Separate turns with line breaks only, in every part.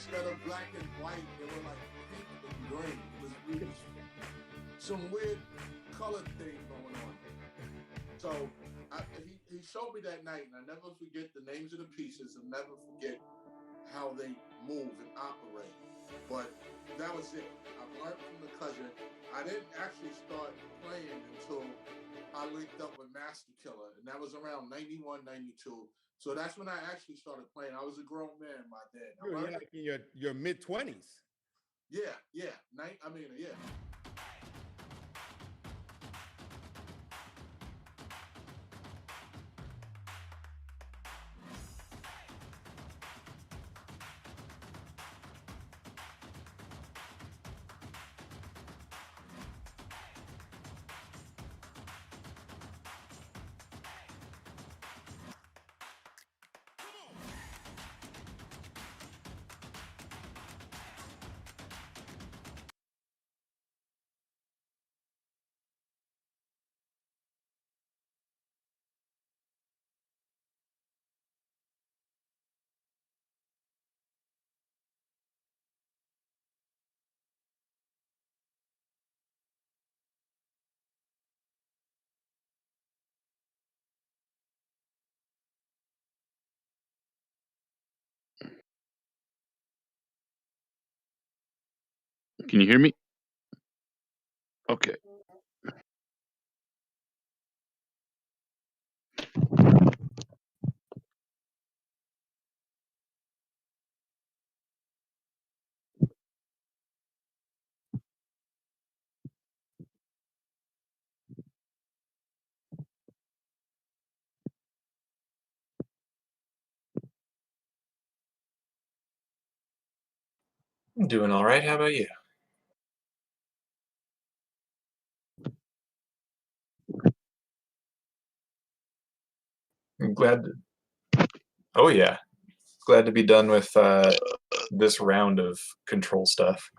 instead of black and white, they were like pink and green. It was really some weird color thing going on. So he showed me that night, and I never forget the names of the pieces, and never forget how they move and operate. But that was it. I learned from the cousin. I didn't actually start playing until I linked up with Master Killer, and that was around 91, 92. So that's when I actually started playing. I was a grown man by then.
You were like in your mid-20s.
Yeah. Yeah.
Can you hear me? Okay.
I'm doing all right. How about you? I'm glad. Oh yeah, glad to be done with this round of control stuff.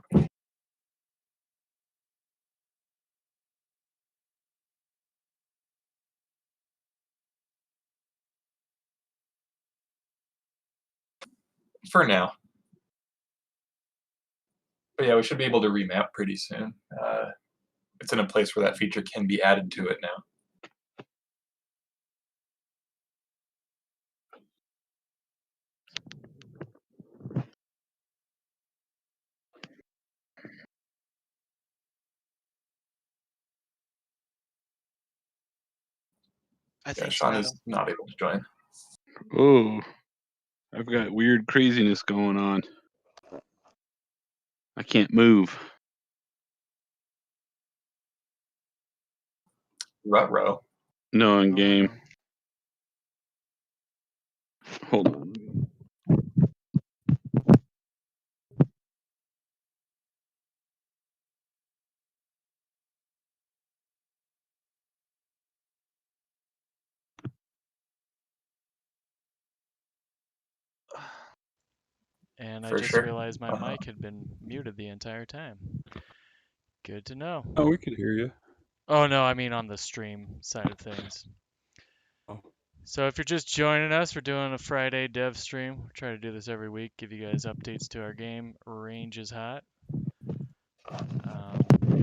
For now. But yeah, we should be able to remap pretty soon. It's in a place where that feature can be added to it now.
I think
Sean
so.
is not able to join.
Oh, I've got weird craziness going on. I can't move.
Ruh-roh.
No, in game. Hold on.
And I
For
just
sure.
realized my mic had been muted the entire time. Good to know.
Oh, we could hear you.
Oh no, I mean on the stream side of things.
Oh.
So if you're just joining us, we're doing a Friday dev stream. We try to do this every week, give you guys updates to our game. Range is hot.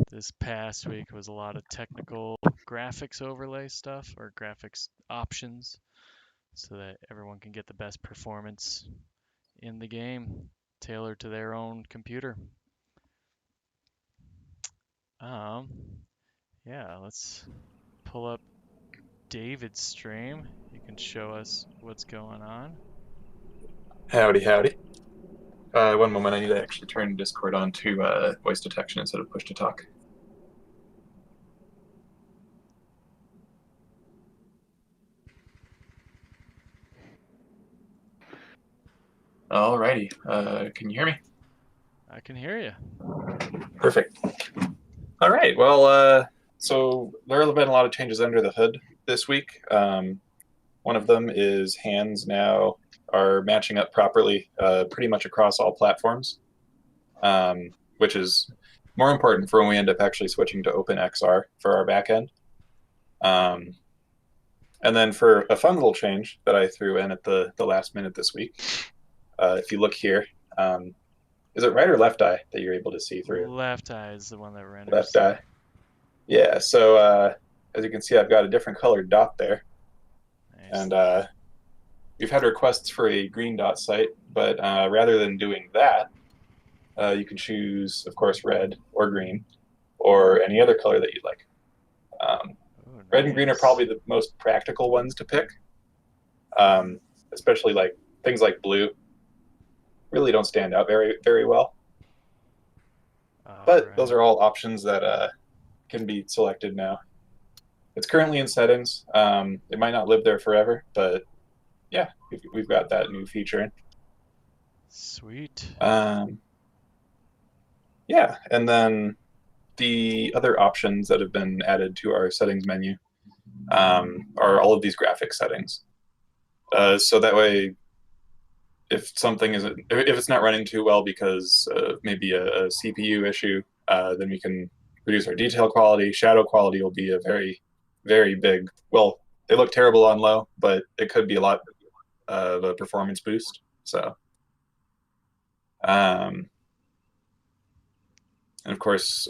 This past week was a lot of technical graphics overlay stuff, or graphics options, so that everyone can get the best performance in the game, tailored to their own computer. Yeah, let's pull up David's stream. You can show us what's going on.
Howdy, howdy. One moment, I need to actually turn Discord on to voice detection instead of push to talk. Alrighty, can you hear me?
I can hear you.
Perfect. All right, well, so there have been a lot of changes under the hood this week. One of them is hands now are matching up properly pretty much across all platforms, which is more important for when we end up actually switching to OpenXR for our backend. And then for a fun little change that I threw in at the last minute this week, if you look here, Is it right or left eye that you're able to see through?
Left eye is the one that renders.
Left eye. Yeah. So as you can see, I've got a different colored dot there,
Nice.
and we've had requests for a green dot site, but rather than doing that, you can choose, of course, red or green, or any other color that you'd like.
Ooh,
Red and green are
nice.
probably the most practical ones to pick, especially like things like blue. Really don't stand out very well. But those are all options that can be selected now. It's currently in settings. It might not live there forever, but yeah, we've got that new feature in.
Sweet.
Yeah, and then the other options that have been added to our settings menu are all of these graphic settings. So that way, if something isn't, if it's not running too well because of maybe a CPU issue, then we can reduce our detail quality. Shadow quality will be a very big. Well, they look terrible on low, but it could be a lot of a performance boost. So, and of course,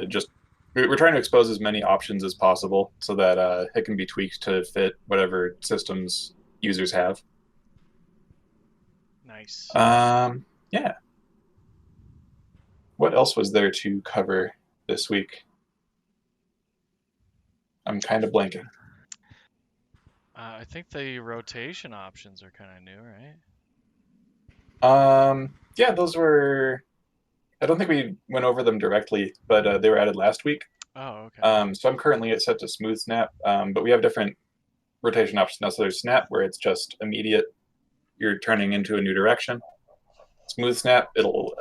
just we're trying to expose as many options as possible so that it can be tweaked to fit whatever systems users have.
Nice.
Yeah. What else was there to cover this week? I'm kind of blanking.
I think the rotation options are kind of new, right?
Yeah, those were. I don't think we went over them directly, but they were added last week.
Oh, okay.
So I'm currently set to smooth snap, but we have different rotation options now. So there's snap, where it's just immediate. You're turning into a new direction. Smooth snap, it'll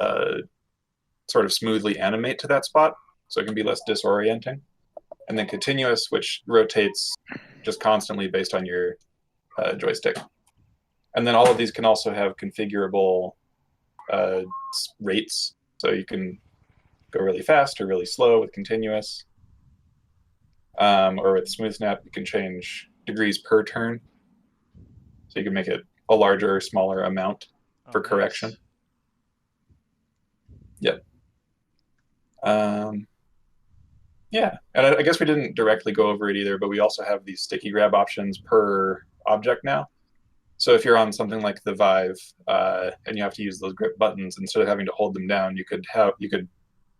sort of smoothly animate to that spot, so it can be less disorienting. And then continuous, which rotates just constantly based on your joystick. And then all of these can also have configurable rates, so you can go really fast or really slow with continuous. Or with smooth snap, you can change degrees per turn, so you can make it a larger or smaller amount for correction. Yep. Yeah, and I guess we didn't directly go over it either, but we also have these sticky grab options per object now. So if you're on something like the Vive and you have to use those grip buttons, instead of having to hold them down, you could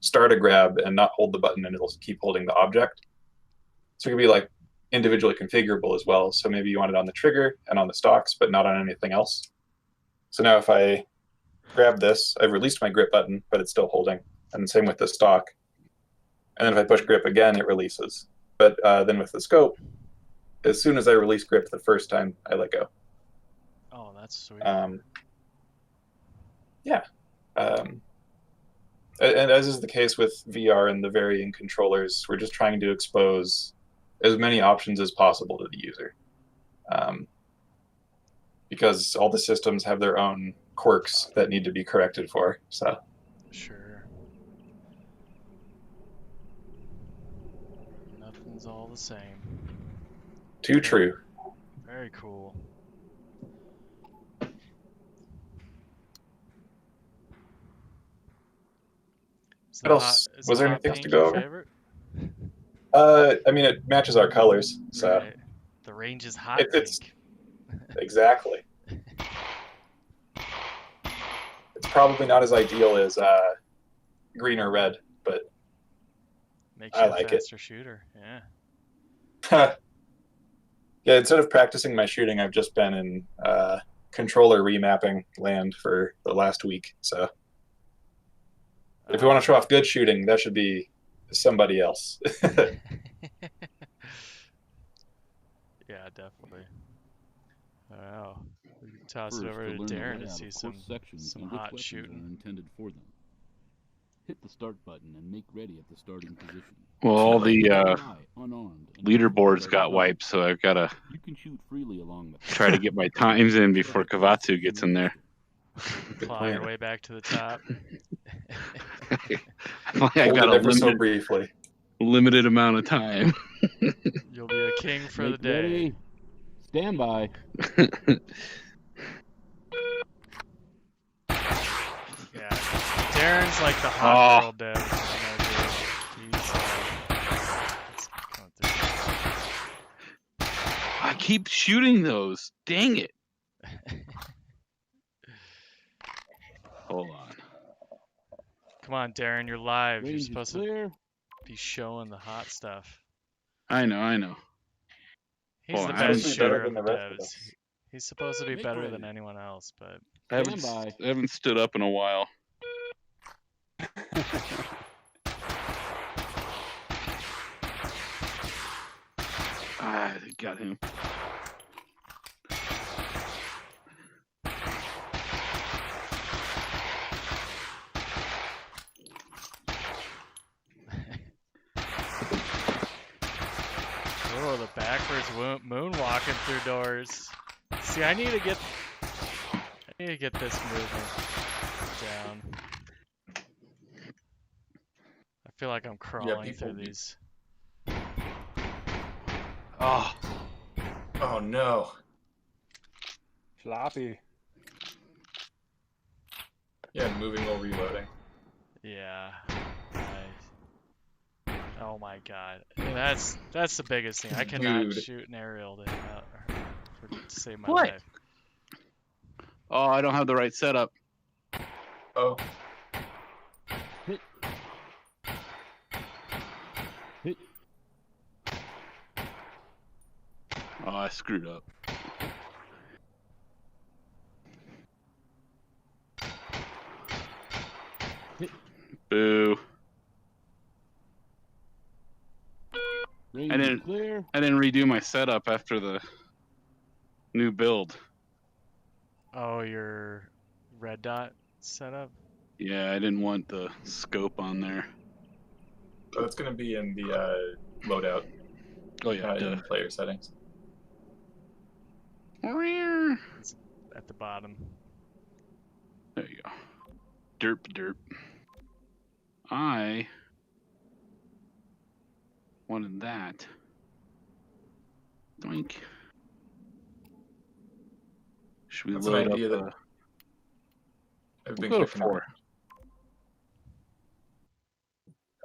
start a grab and not hold the button, and it'll keep holding the object. So it could be like individually configurable as well. So maybe you want it on the trigger and on the stalks, but not on anything else. So now if I grab this, I've released my grip button, but it's still holding. And the same with the stalk. And then if I push grip again, it releases. But then with the scope, as soon as I release grip the first time, I let go.
Oh, that's sweet.
Yeah. And as is the case with VR and the varying controllers, we're just trying to expose as many options as possible to the user. Because all the systems have their own quirks that need to be corrected for. So.
Sure. Nothing's all the same.
Too true.
Very cool.
What else? Was there anything else to go over?
Favorite?
I mean, it matches our colors, so.
Right. The range is hot pink.
Exactly. It's probably not as ideal as green or red, but
Makes you
I like
a faster shooter.
Yeah. Yeah. Instead of practicing my shooting, I've just been in controller remapping land for the last week. So if you want to show off good shooting, that should be somebody else.
Yeah, definitely. Wow. We can toss it over to Darren to see some hot shooting.
Intended for them. Hit the start button and make ready at the starting position.
Well, all the
Unarmed,
leaderboards got wiped, so I've got to
you can shoot freely along the
try to get my times in before Kavatsu gets in there.
Claw your way back to the top.
I got a
so briefly.
limited amount of time.
You'll be a king for the day.
Ready. Stand by.
Yeah. Darren's like the hot girl dev. I know, dude. He's, going through
I keep shooting those. Dang it. Hold on.
Come on, Darren, you're live. You're
Range is
supposed to
clear.
be showing the hot stuff.
I know.
He's
Hold
the
on, I haven't-
best
Supposed to be better
shooter of
than
the
the rest of
devs.
us.
He's supposed to be
Make
better
ready.
than anyone else, but
I haven't,
Stand by.
I haven't stood up in a while. Ah, I got him.
oh, the backwards moonwalking through doors. See, I need to get this movement down. I feel like I'm crawling
people-
through these.
Oh. Oh no.
Floppy.
Yeah, moving while reloading.
Yeah. Oh my god. And that's the biggest thing. I cannot
Dude.
shoot an aerial to save my
What?
life.
Oh, I don't have the right setup.
Oh.
Hit. Hit.
Oh, I screwed up.
Hit.
Boo.
Range
I
is
didn't-
clear.
I didn't redo my setup after the new build.
Oh, your red dot setup?
Yeah, I didn't want the scope on there.
Oh, it's gonna be in the loadout
Oh yeah,
in player settings.
There
It's at the bottom.
you go. Derp. I wanted that. Doink. Should we
That's an
load up?
idea that I've been
We'll go to
kicking around.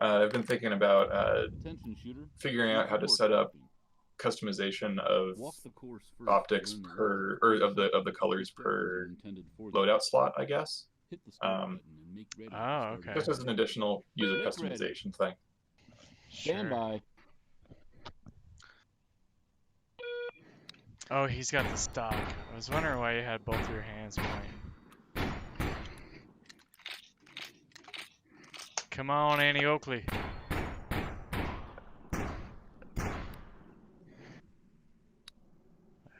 4.
I've been thinking about
Attention shooter.
figuring out how to set up customization of
Walk the course first.
optics
Learn the
per
ropes.
or of the colors
Instructions are
per
intended for the
loadout slot, I guess.
Hit the start
um,
button and make ready for
Oh,
starting.
okay.
Just as an additional user
Make ready.
customization thing.
Stand
Sure.
by.
Oh, he's got the stock. I was wondering why you had both your hands pointing. Come on, Annie Oakley.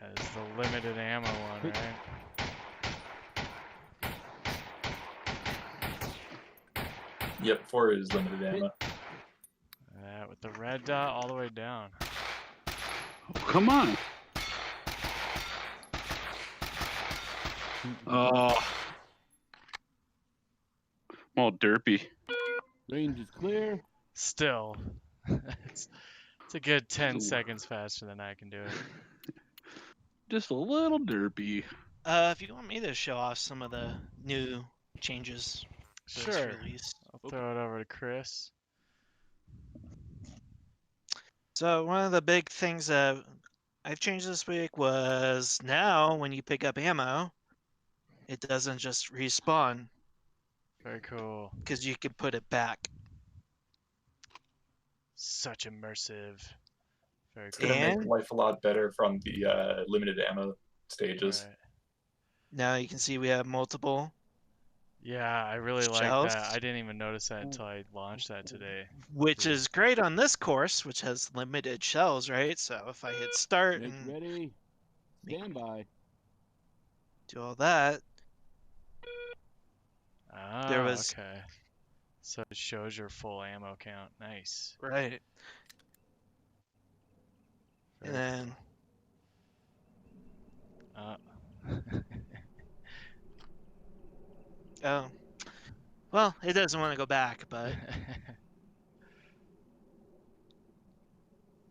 That is the limited ammo one, right?
Yep, 4 is limited ammo.
That with the red dot all the way down.
Oh, come on. Oh. I'm all derpy.
Range is clear.
Still, it's a good 10 seconds faster than I can do it.
Just a little derpy.
If you want me to show off some of the new changes that was
Sure.
released.
I'll throw it over to Chris.
So one of the big things that I've changed this week was now when you pick up ammo, it doesn't just respawn
Very cool.
because you can put it back.
Such immersive. Very
It's
cool.
gonna make
And-
life a lot better from the limited ammo stages.
Right.
Now you can see we have multiple,
Yeah, I really like
Shells.
that. I didn't even notice that until I launched that today.
which is great on this course, which has limited shells, right? So if I hit start
Make
and
ready. Stand by.
do all that,
Ah,
was-
okay. So it shows your full ammo count. Nice.
right?
Very
And then
cool.
oh, well, it doesn't want to go back, but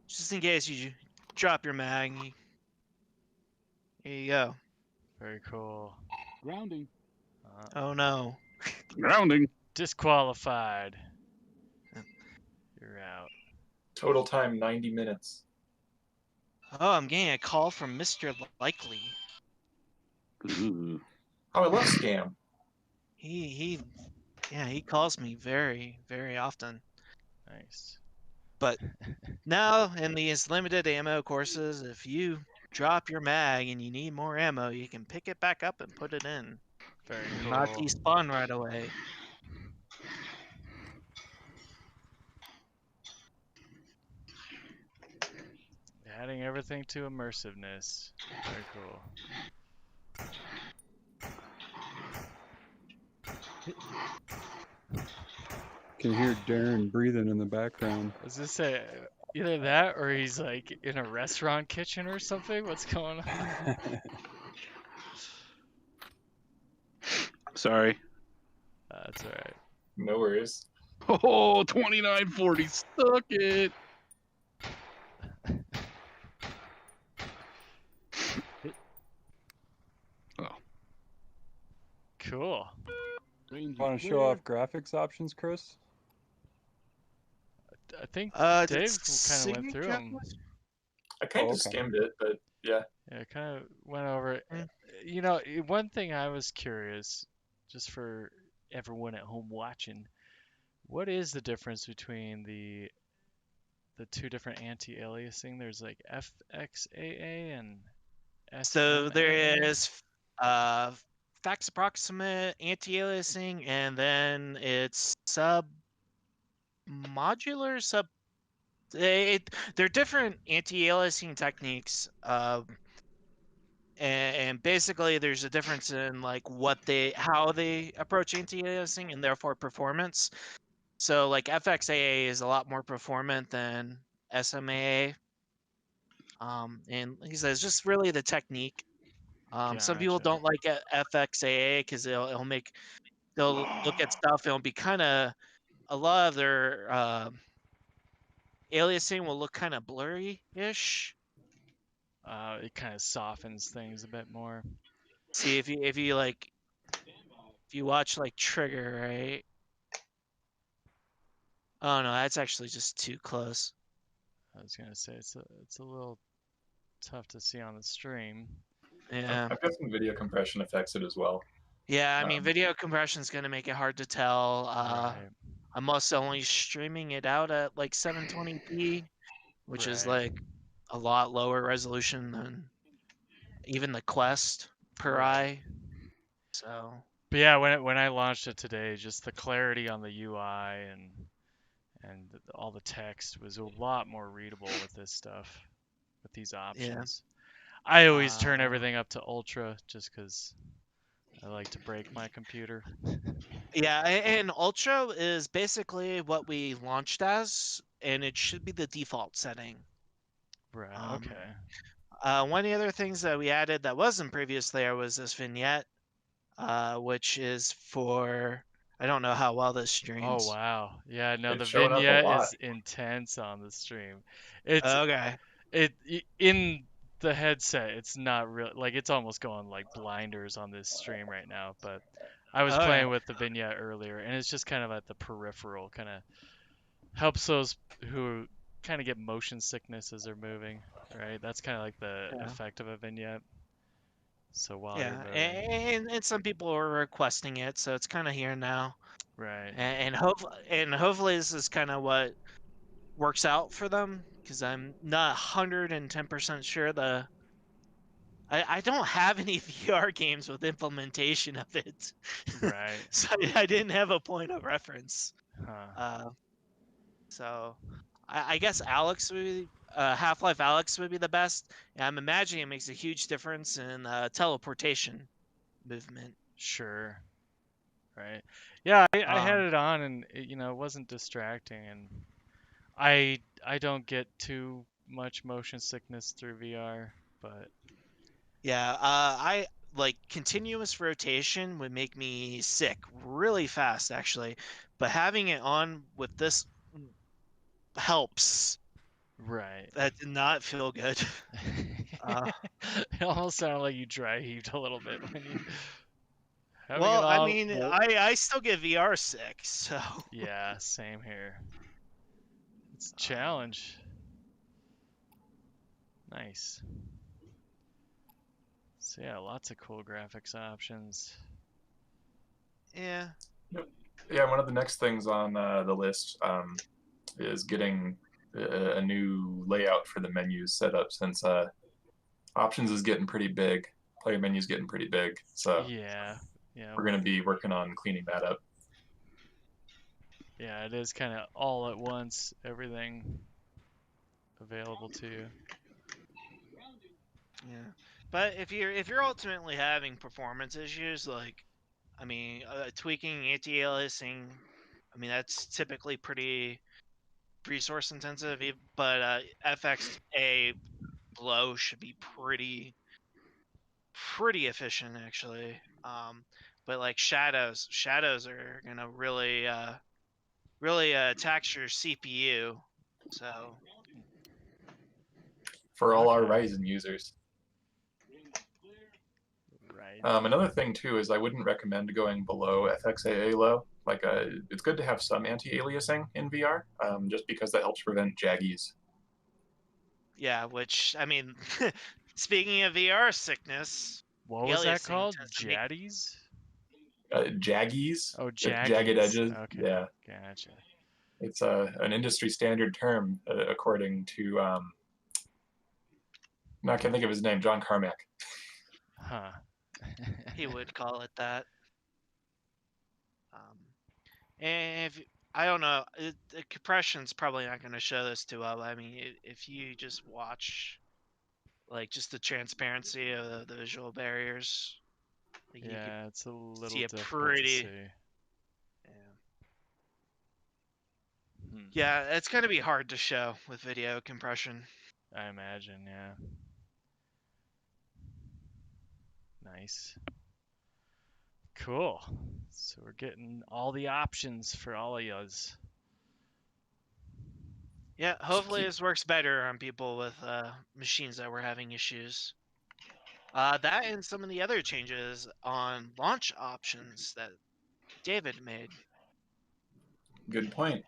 just in case you drop your mag, here you go.
Very cool.
Grounding.
Uh,
Oh no.
Grounding.
Disqualified. You're out.
Total time 90 minutes.
Oh, I'm getting a call from Mr. Likely.
Ooh.
Oh, I love Scam.
He calls me very, very often.
Nice.
But now in these limited ammo courses, if you drop your mag and you need more ammo, you can pick it back up and put it in.
Very
Not
cool.
despawn right away.
Adding everything to immersiveness. Very cool.
Can hear Darren breathing in the background.
I was just say either that or he's like in a restaurant kitchen or something. What's going on?
Sorry.
That's all right.
No worries.
Oh, 2940. Stuck it. Oh.
Cool.
Range
Want
is
to show
clear.
off graphics options, Chris?
I think
Did
Dave kind of went through
Signature
them.
I kind of
okay.
skimmed it, but yeah.
Yeah, kind of went over it.
Mm.
You know, one thing I was curious, just for everyone at home watching, what is the difference between the two different anti-aliasing? There's like FXAA and
So there
SMAA.
is fax approximate anti-aliasing, and then it's modular. They're different anti-aliasing techniques. And basically there's a difference in like how they approach anti-aliasing and therefore performance. So like FXAA is a lot more performant than SMAA. And he says just really the technique. Some people
Gotcha.
don't like FXAA because they'll look at stuff and it'll be kind of a lot of their aliasing will look kind of blurry-ish.
It kind of softens things a bit more.
See if you watch like Trigger, right? Oh no, that's actually just too close.
I was gonna say it's a little tough to see on the stream.
Yeah.
I've got some video compression effects in it as well.
Yeah, I mean, video compression is going to make it hard to tell.
Right.
I'm also only streaming it out at like 720p, which is
Right.
like a lot lower resolution than even the Quest per
Right.
eye. So.
But yeah, when I launched it today, just the clarity on the UI and all the text was a lot more readable with this stuff, with these options. I always turn everything up to ultra just because I like to break my computer.
Yeah, and Ultra is basically what we launched as, and it should be the default setting.
Right. Okay.
One of the other things that we added that wasn't previous there was this vignette, which is for, I don't know how well this streams.
Oh wow. Yeah, no, the
It's showing up a
vignette
lot.
is intense on the stream. It's
Okay.
in the headset, it's not real, like it's almost going like blinders on this stream right now, but I was
Okay.
playing with the vignette earlier and it's just kind of at the peripheral, kind of helps those who kind of get motion sickness as they're moving, right? That's kind of like the
Yeah.
effect of a vignette. So while
Yeah,
you're moving.
and some people are requesting it, so it's kind of here now.
Right.
And hopefully this is kind of what works out for them, because I'm not 110% sure I don't have any VR games with implementation of it.
Right.
So I didn't have a point of reference.
Huh.
So I guess Alex would be, Half-Life Alex would be the best. And I'm imagining it makes a huge difference in teleportation movement.
Sure. Right. Yeah, I had it on and it wasn't distracting, and I don't get too much motion sickness through VR, but
Yeah, I like continuous rotation would make me sick really fast, actually. But having it on with this helps.
right.
That did not feel good.
It almost sounded like you dry heaved a little bit when you. Having
Well,
it
I
all,
mean,
well,
I still get VR sick, so.
yeah, same here. It's a challenge. Nice. So yeah, lots of cool graphics options.
Yeah.
Yeah, one of the next things on the list is getting a new layout for the menus set up, since options is getting pretty big. Player menus getting pretty big, so
Yeah,
we're going to be working on cleaning that up.
yeah, it is kind of all at once, everything available to you.
Yeah. But if you're ultimately having performance issues, like, I mean, tweaking anti-aliasing, I mean, that's typically pretty resource intensive, but FXA Glow should be pretty efficient actually. But like shadows are gonna really tax your CPU. So
For all our
Okay.
Ryzen users.
Right.
Another thing too is I wouldn't recommend going below FXAA low. Like, it's good to have some anti-aliasing in VR, just because that helps prevent jaggies.
yeah, which I mean, speaking of VR sickness,
What was that
aliasing
called?
tends to make
Jaddies?
Jaggies,
Oh,
jagged
jaggies.
edges.
Okay,
Yeah,
gotcha.
it's an industry standard term, according to no, I can't think of his name, John Carmack.
Huh.
he would call it that. And if I don't know, the compression's probably not going to show this too well. I mean, if you just watch, like, just the transparency of the visual barriers, like, you could
Yeah, it's a little
see a
difficult to see.
Yeah, it's going to be hard to show with video compression.
I imagine, yeah. Nice. Cool. So we're getting all the options for all of yous.
Yeah, hopefully this works better on people with machines that were having issues. That and some of the other changes on launch options that David made.
Good point.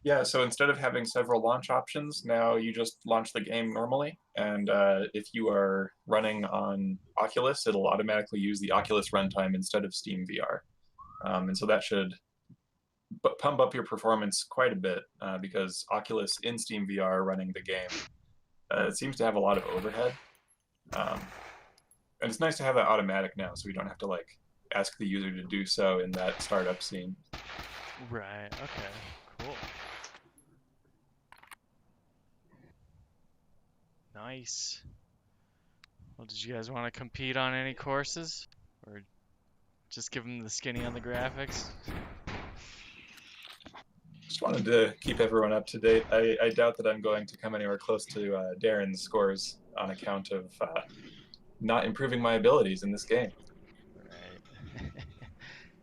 Yeah, so instead of having several launch options, now you just launch the game normally, and if you are running on Oculus, it'll automatically use the Oculus runtime instead of Steam VR. And so that should pump up your performance quite a bit, because Oculus in Steam VR running the game, it seems to have a lot of overhead. And it's nice to have that automatic now, so we don't have to like ask the user to do so in that startup scene.
Right, okay, cool. Nice. Well, did you guys want to compete on any courses? Or just give them the skinny on the graphics?
Just wanted to keep everyone up to date. I doubt that I'm going to come anywhere close to Darren's scores on account of not improving my abilities in this game.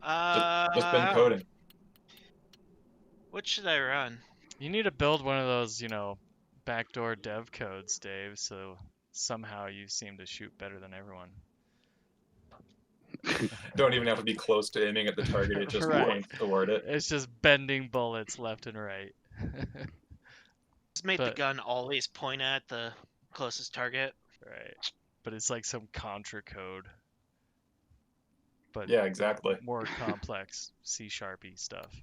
Right.
Just been coding.
What should I run?
You need to build one of those, backdoor dev codes, Dave, so somehow you seem to shoot better than everyone.
Don't even have to be close to aiming at the target, it just
Right.
points toward it.
It's just bending bullets left and right.
Just make the gun always point at the closest target.
Right. But it's like some Contra code. But
yeah, exactly.
More complex C-sharpy stuff.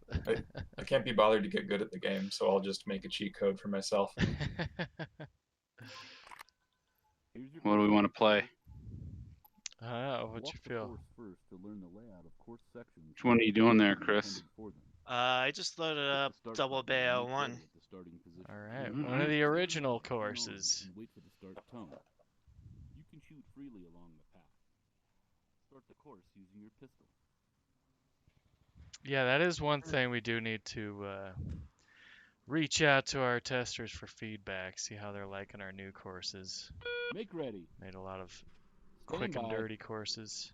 I can't be bothered to get good at the game, so I'll just make a cheat code for myself.
What do we want to play?
What you feel?
Which one are you doing there, Chris?
I just loaded up Double Bay 01.
All right, one of the original courses.
You can shoot freely along the path. Start the course using your pistol.
Yeah, that is one thing we do need to reach out to our testers for feedback, see how they're liking our new courses.
Make ready.
Made a lot of
Stand
quick and
by.
dirty courses.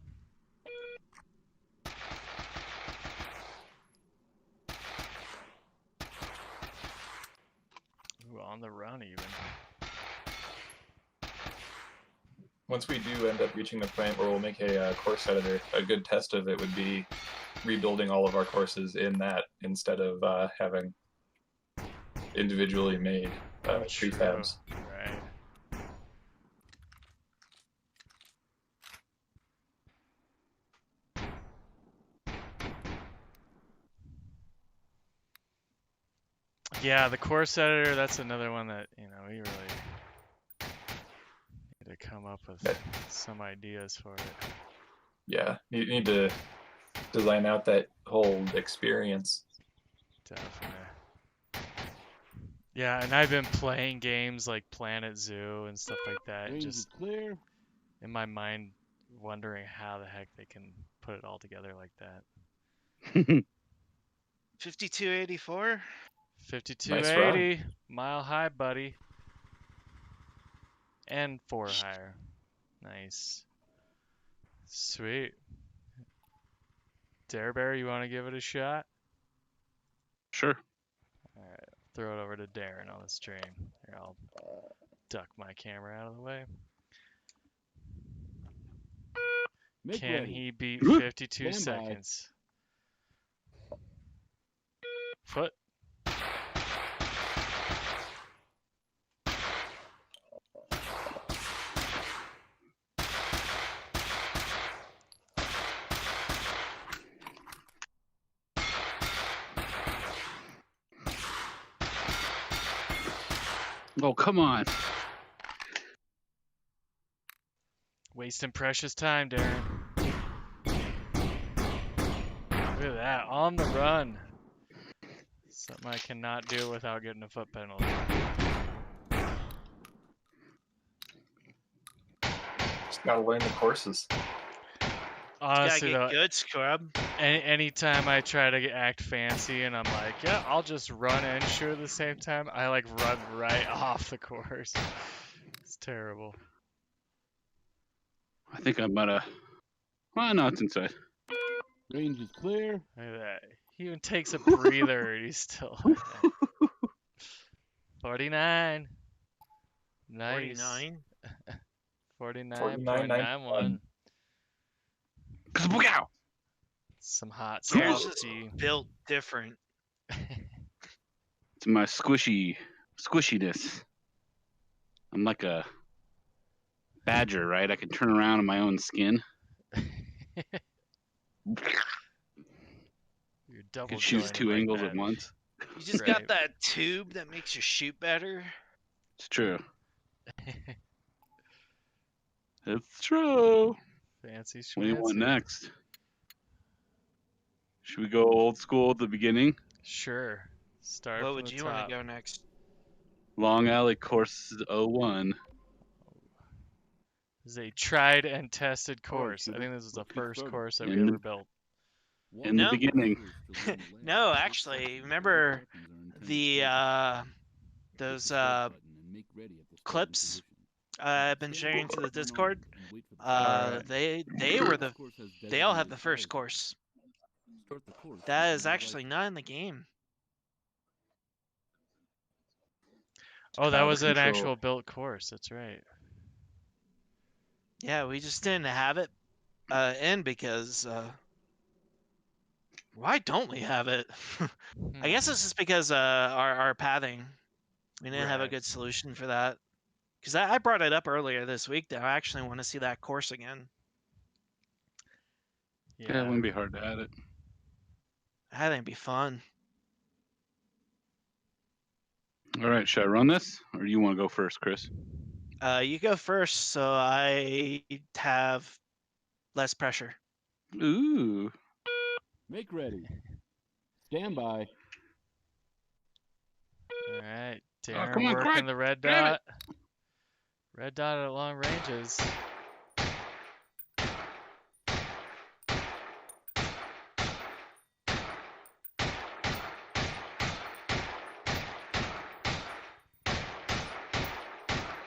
Ooh, on the run even.
once we do end up reaching the point where we'll make a course editor, a good test of it would be rebuilding all of our courses in that instead of having individually made prefabs.
Right. Yeah, the course editor, that's another one that, we really need to come up with some ideas for it.
Yeah, you need to design out that whole experience.
Definitely. Yeah, and I've been playing games like Planet Zoo and stuff like that,
Range
just
is clear.
in my mind wondering how the heck they can put it all together like that.
5284.
5280, Mile High, buddy. And 4 higher. Nice. Sweet. Dare Bear, you want to give it a shot?
Sure.
Alright, throw it over to Darren on the stream. Here, I'll duck my camera out of the way.
Make
Can
ready.
he beat 52
Stand by.
seconds? Foot.
Oh, come on.
Wasting precious time, Darren. Look at that, on the run. Something I cannot do without getting a foot penalty.
Just gotta learn the courses.
Honestly,
Gotta
though,
get good, scrub.
anytime I try to act fancy and I'm like, yeah, I'll just run and shoot at the same time, I like run right off the course. It's terrible.
I think I'm about to. Well, no, it's inside.
Range is clear.
Look at that. He even takes a breather and he's still like that. 49. Nice.
49.
49.91.
Wow.
Some hot
Darren's
stuff.
just built different.
It's my squishiness. I'm like a badger, right? I can turn around in my own skin.
You're double
Can choose
jointed
two
like
angles
that.
at once.
You just
Right.
got that tube that makes you shoot better.
It's true. It's true.
Fancy
What do you want
schmancy.
next? Should we go old school at the beginning?
Sure. Start
What
from
would
the
you
top.
want to go next?
Long Alley Course 01.
This is a tried and tested
All right,
course. I
Cuba,
think this is the
let's get
first
started.
course that
In
we
the-
ever built.
In the
No.
beginning.
No, actually, remember the those clips I've been sharing to the Discord? They all have the first course. That is actually not in the game.
Oh, that
Out of
was an
control.
actual built course. That's right.
Yeah, we just didn't have it in because why don't we have it? I guess it's just because our pathing. We didn't have a
Right.
good solution for that. Because I brought it up earlier this week that I actually want to see that course again.
Yeah, it wouldn't be hard to add it.
I think it'd be fun.
All right, should I run this? Or do you want to go first, Chris?
You go first, so I have less pressure.
Ooh.
Make ready. Stand by.
All right.
Oh,
Darren
come on,
working
Craig.
the red
Grab
dot. Red dot at long ranges.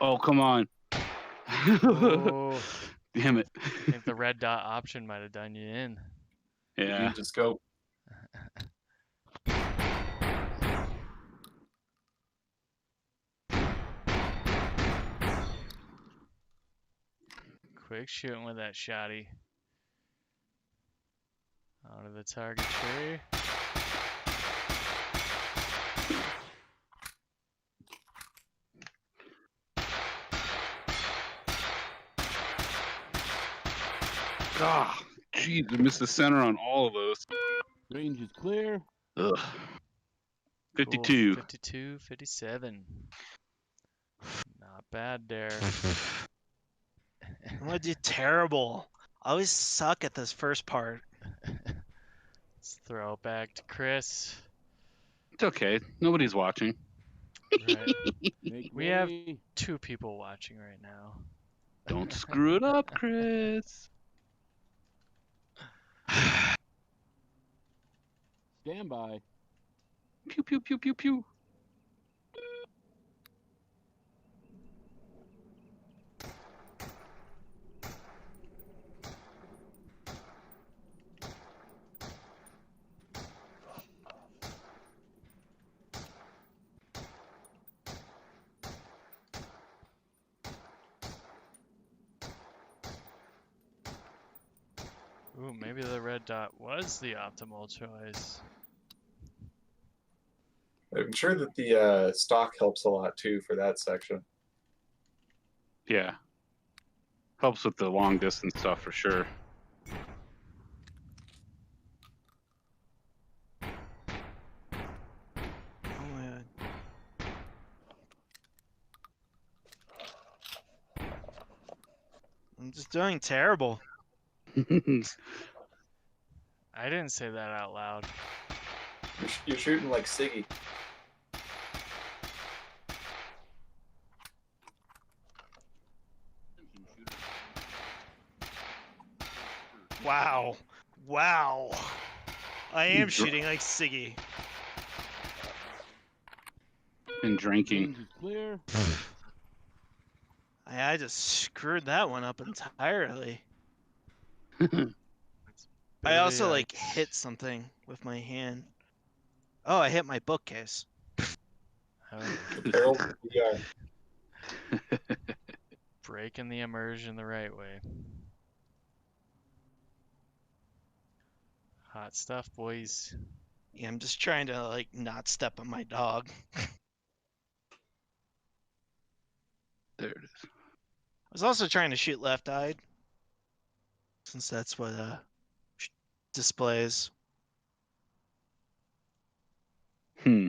Oh, come on.
Oh,
Damn it.
I think the red dot option might have done you in.
Yeah.
You just go.
Quick shooting with that shotty. Onto the target tree.
Ah, jeez, I missed the center on all of those.
Range is clear.
Ugh.
Cool.
52.
52, 57. Not bad there.
I'm gonna do terrible. I always suck at this first part.
Let's throw it back to Chris.
It's okay. Nobody's watching.
Right.
Make
We have
ready.
2 people watching right now.
Don't screw it up, Chris.
Stand by.
Pew, pew, pew, pew, pew.
Ooh, maybe the red dot was the optimal choice.
I'm sure that the stock helps a lot too for that section.
Yeah. Helps with the long distance stuff for sure.
Oh my god. I'm just doing terrible.
I didn't say that out loud.
You're shooting like Siggy.
Wow. Wow. I am
Dr-
shooting like Siggy.
And drinking.
Range is clear.
I just screwed that one up entirely. I
Bit of
also
a,
like hit something with my hand. Oh, I hit my bookcase.
oh,
The perils of VR.
breaking the immersion the right way. Hot stuff, boys.
Yeah, I'm just trying to like not step on my dog.
There it is.
I was also trying to shoot left-eyed, since that's what displays.
All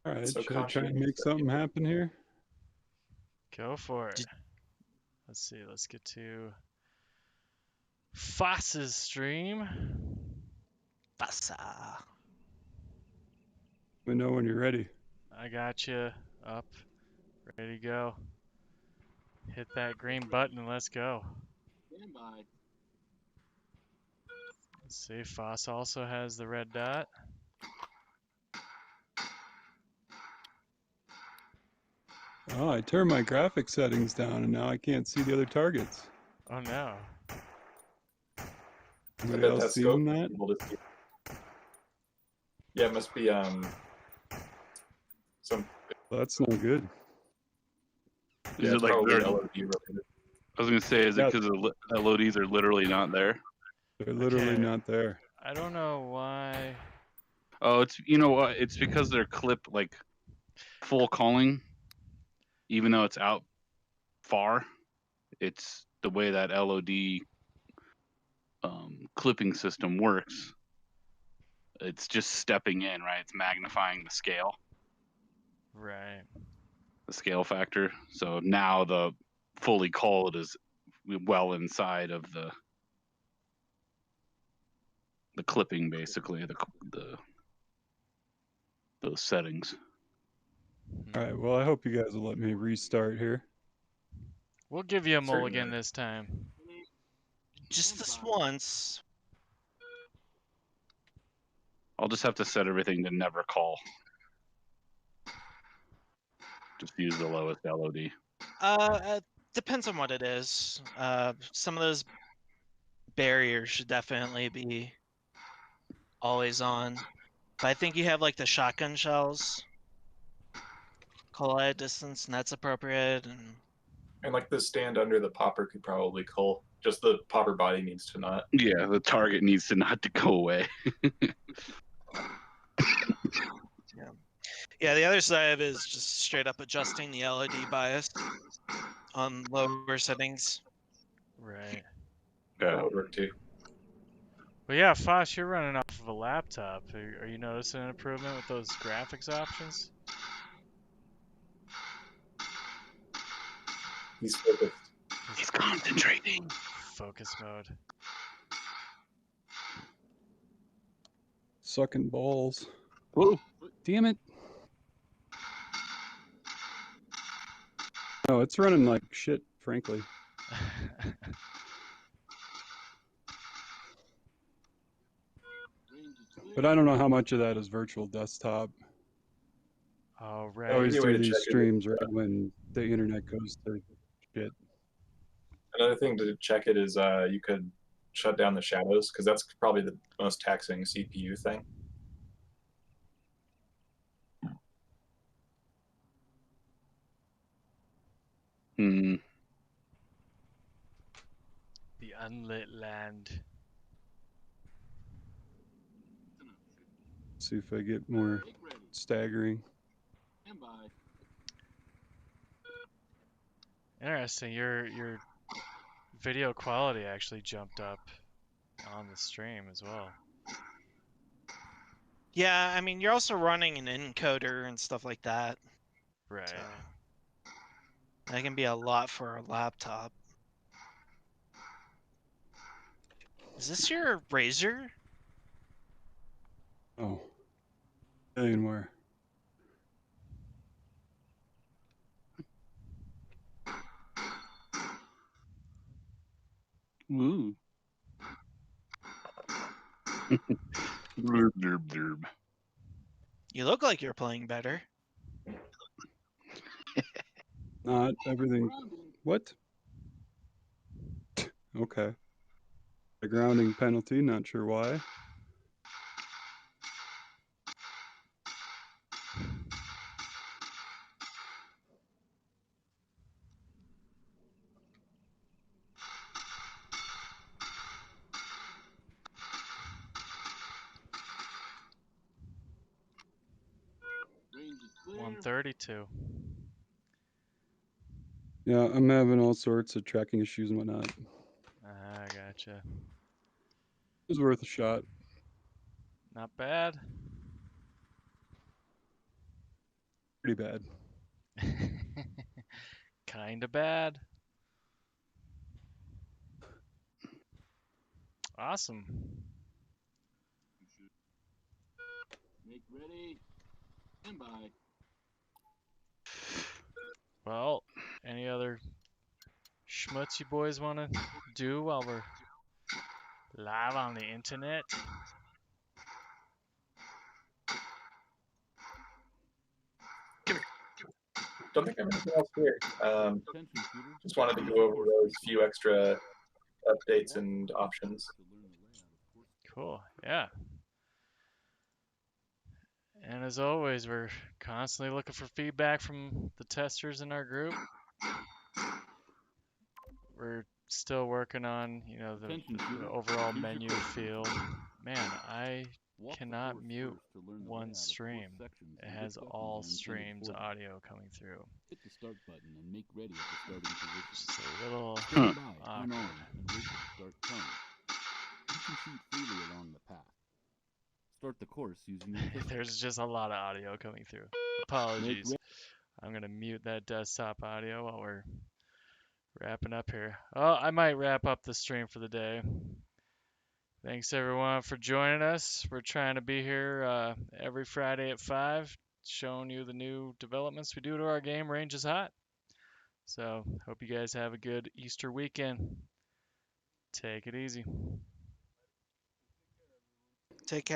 right,
So
should I try and
confident.
make something happen here?
Go for it.
Did-
Let's see. Let's get to Foss's stream.
Bassa.
Let me know when you're ready.
I got you up, ready to go. Hit that green button and let's go.
Stand by.
Let's see. Foss also has the red dot.
Oh, I turned my graphic settings down and now I can't see the other targets.
Oh no.
I
Anybody
bet
else
that
seeing
scope
that?
able to see. Yeah, it must be some.
Well, that's not good.
Is
Yeah,
it like
probably
they're-
LOD related.
I was gonna say, is it
Yeah.
because the LODs are literally not there?
They're literally
Okay.
not there.
I don't know why.
Oh, it's you know what? It's because they're clip like full calling, even though it's out far. It's the way that LOD clipping system works. It's just stepping in, right? It's magnifying the scale factor. So now the fully called is well inside of the clipping, basically the those settings.
All right, well, I hope you guys will let me restart here.
We'll give you a
Certainly.
mulligan this time.
Just this once.
I'll just have to set everything to never call. Just use the lowest LOD.
Depends on what it is. Some of those barriers should definitely be always on. But I think you have like the shotgun shells. Call at a distance, and that's appropriate. And
And like the stand under the popper could probably cull. Just the popper body needs to not.
Yeah, the target needs to not to go away.
Yeah, the other side of it is just straight up adjusting the LED bias on lower settings.
Right.
That would work too.
But yeah, Foss, you're running off of a laptop. Are you noticing an improvement with those graphics options?
He's focused.
He's concentrating.
Focus mode.
Sucking balls.
Whoa.
Damn it. No, it's running like shit, frankly. But I don't know how much of that is virtual desktop.
Oh,
I
right.
always
Easy way
do
to
these
check it.
streams right when the internet goes to shit.
Another thing to check it is you could shut down the shadows because that's probably the most taxing CPU thing.
Hmm.
The unlit land.
See if I get more staggering.
Interesting. Your video quality actually jumped up on the stream as well.
Yeah, I mean, you're also running an encoder and stuff like that.
Right.
So that can be a lot for a laptop. Is this your Razer?
Oh. Alienware.
Ooh.
Blurb, blurb, blurb.
You look like you're playing better.
Not everything. What? Okay. A grounding penalty, not sure why.
Range is clear.
132.
Yeah, I'm having all sorts of tracking issues and whatnot. It
Ah, gotcha.
was worth a shot.
Not bad.
Pretty bad.
Kinda bad. Awesome.
Make ready. Stand by.
Well, any other schmutz you boys want to do while we're live on the internet?
Don't think I have anything else here.
Attention, shooter.
Just wanted to go over those few extra updates and options.
Cool. Yeah. And as always, we're constantly looking for feedback from the testers in our group. We're still working on, the
Attention, shooter.
overall
Choose your
menu
course.
feel. Man, I
Walk the
cannot
course
mute
first to learn the
one
layout of
stream.
course sections
It
and
has
which buttons
all
are intended
streams
for them.
audio coming through.
Hit the start button and make ready at the starting position.
Just a little
Stand by, turn
awkward.
on, and wait for the start tone. You can shoot freely along the path. Start the course using your pistol.
There's just a lot of audio coming through.
Make
Apologies.
ready.
I'm going to mute that desktop audio while we're wrapping up here. Oh, I might wrap up the stream for the day. Thanks everyone for joining us. We're trying to be here every Friday at 5, showing you the new developments we do to our game, Range is Hot. So, hope you guys have a good Easter weekend. Take it easy.
Take care.